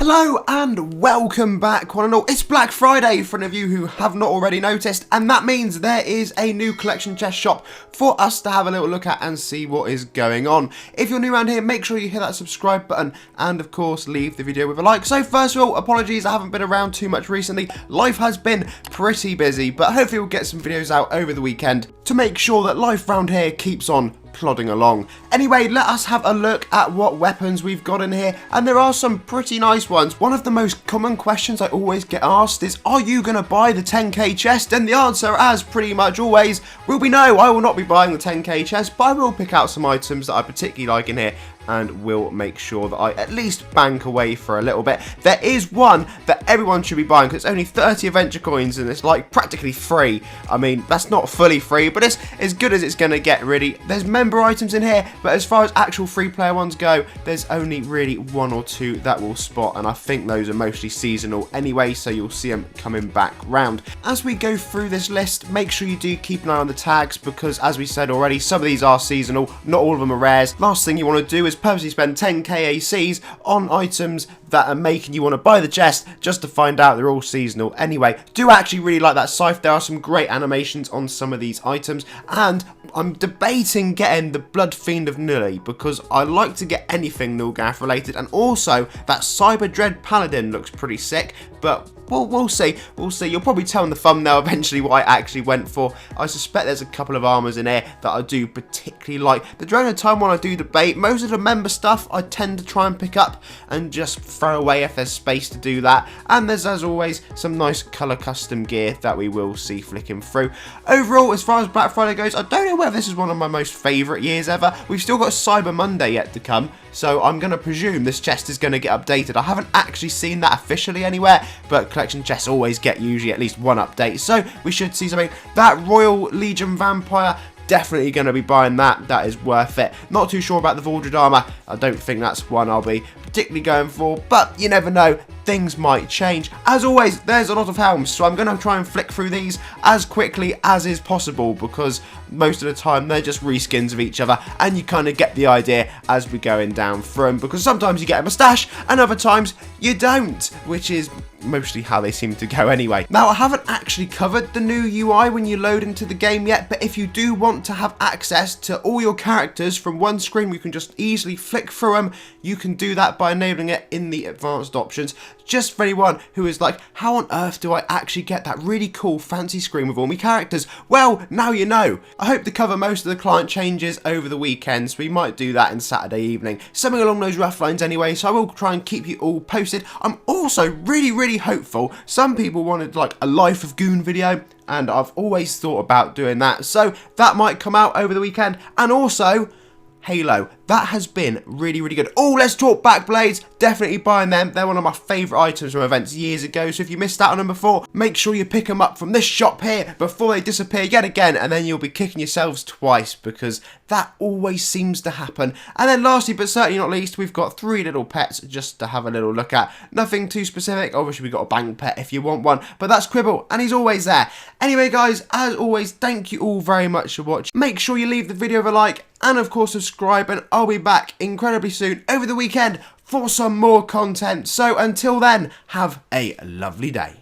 Hello and welcome back, one and all. It's Black Friday for any of you who have not already noticed, and that means there is a new collection chest shop for us to have a little look at and see what is going on. If you're new around here, make sure you hit that subscribe button and of course leave the video with a like. So first of all, apologies, I haven't been around too much recently. Life has been pretty busy, but hopefully we'll get some videos out over the weekend to make sure that life around here keeps on plodding along. Anyway, let us have a look at what weapons we've got in here, and there are some pretty nice ones. One of the most common questions I always get asked is, are you going to buy the 10k chest? And the answer, as pretty much always, will be no. I will not be buying the 10k chest, but I will pick out some items that I particularly like in here and will make sure that I at least bank away for a little bit. There is one that everyone should be buying because it's only 30 adventure coins and it's like practically free. I mean, that's not fully free, but it's as good as it's going to get, really. There's member items in here, but as far as actual free player ones go, there's only really one or two that will spot, and I think those are mostly seasonal anyway, so you'll see them coming back round. As we go through this list, make sure you do keep an eye on the tags because, as we said already, some of these are seasonal, not all of them are rares. Last thing you want to do is purposely spend 10k ACs on items that are making you want to buy the chest just to find out they're all seasonal anyway. Do actually really like that scythe. There are some great animations on some of these items, and I'm debating getting the Blood Fiend of Nulgath because I like to get anything Nulgath related, and also that Cyber Dread Paladin looks pretty sick, but we'll see. You'll probably tell in the thumbnail eventually what I actually went for. I suspect there's a couple of armors in here that I do particularly like. The during the time when I do debate, most of the member stuff I tend to try and pick up and just throw away if there's space to do that. And there's, as always, some nice colour custom gear that we will see flicking through. Overall, as far as Black Friday goes, I don't know whether this is one of my most favourite years ever. We've still got Cyber Monday yet to come, so I'm going to presume this chest is going to get updated. I haven't actually seen that officially anywhere, but collection chests always get usually at least one update, so we should see something. That Royal Legion Vampire, definitely going to be buying that. That is worth it. Not too sure about the Valdred armor. I don't think that's one I'll be particularly going for, but you never know. Things might change. As always, there's a lot of helms, so I'm going to try and flick through these as quickly as is possible because most of the time they're just reskins of each other, and you kind of get the idea as we're going down through them, because sometimes you get a moustache and other times you don't, which is mostly how they seem to go anyway. Now, I haven't actually covered the new UI when you load into the game yet, but if you do want to have access to all your characters from one screen where you can just easily flick through them, you can do that by enabling it in the advanced options. Just for anyone who is like, how on earth do I actually get that really cool fancy screen with all my characters? Well, now you know. I hope to cover most of the client changes over the weekend, so we might do that in Saturday evening. Something along those rough lines anyway, so I will try and keep you all posted. I'm also really hopeful. Some people wanted like a Life of Goon video, and I've always thought about doing that, so that might come out over the weekend. And also Halo, that has been really good. Oh, let's talk Backblades. Definitely buying them. They're one of my favourite items from events years ago, so if you missed out on them before, make sure you pick them up from this shop here before they disappear yet again, and then you'll be kicking yourselves twice because that always seems to happen. And then lastly, but certainly not least, we've got 3 little pets just to have a little look at. Nothing too specific. Obviously, we've got a bank pet if you want one, but that's Quibble, and he's always there. Anyway, guys, as always, thank you all very much for watching. Make sure you leave the video a like, and of course subscribe, and I'll be back incredibly soon over the weekend for some more content. So until then, have a lovely day.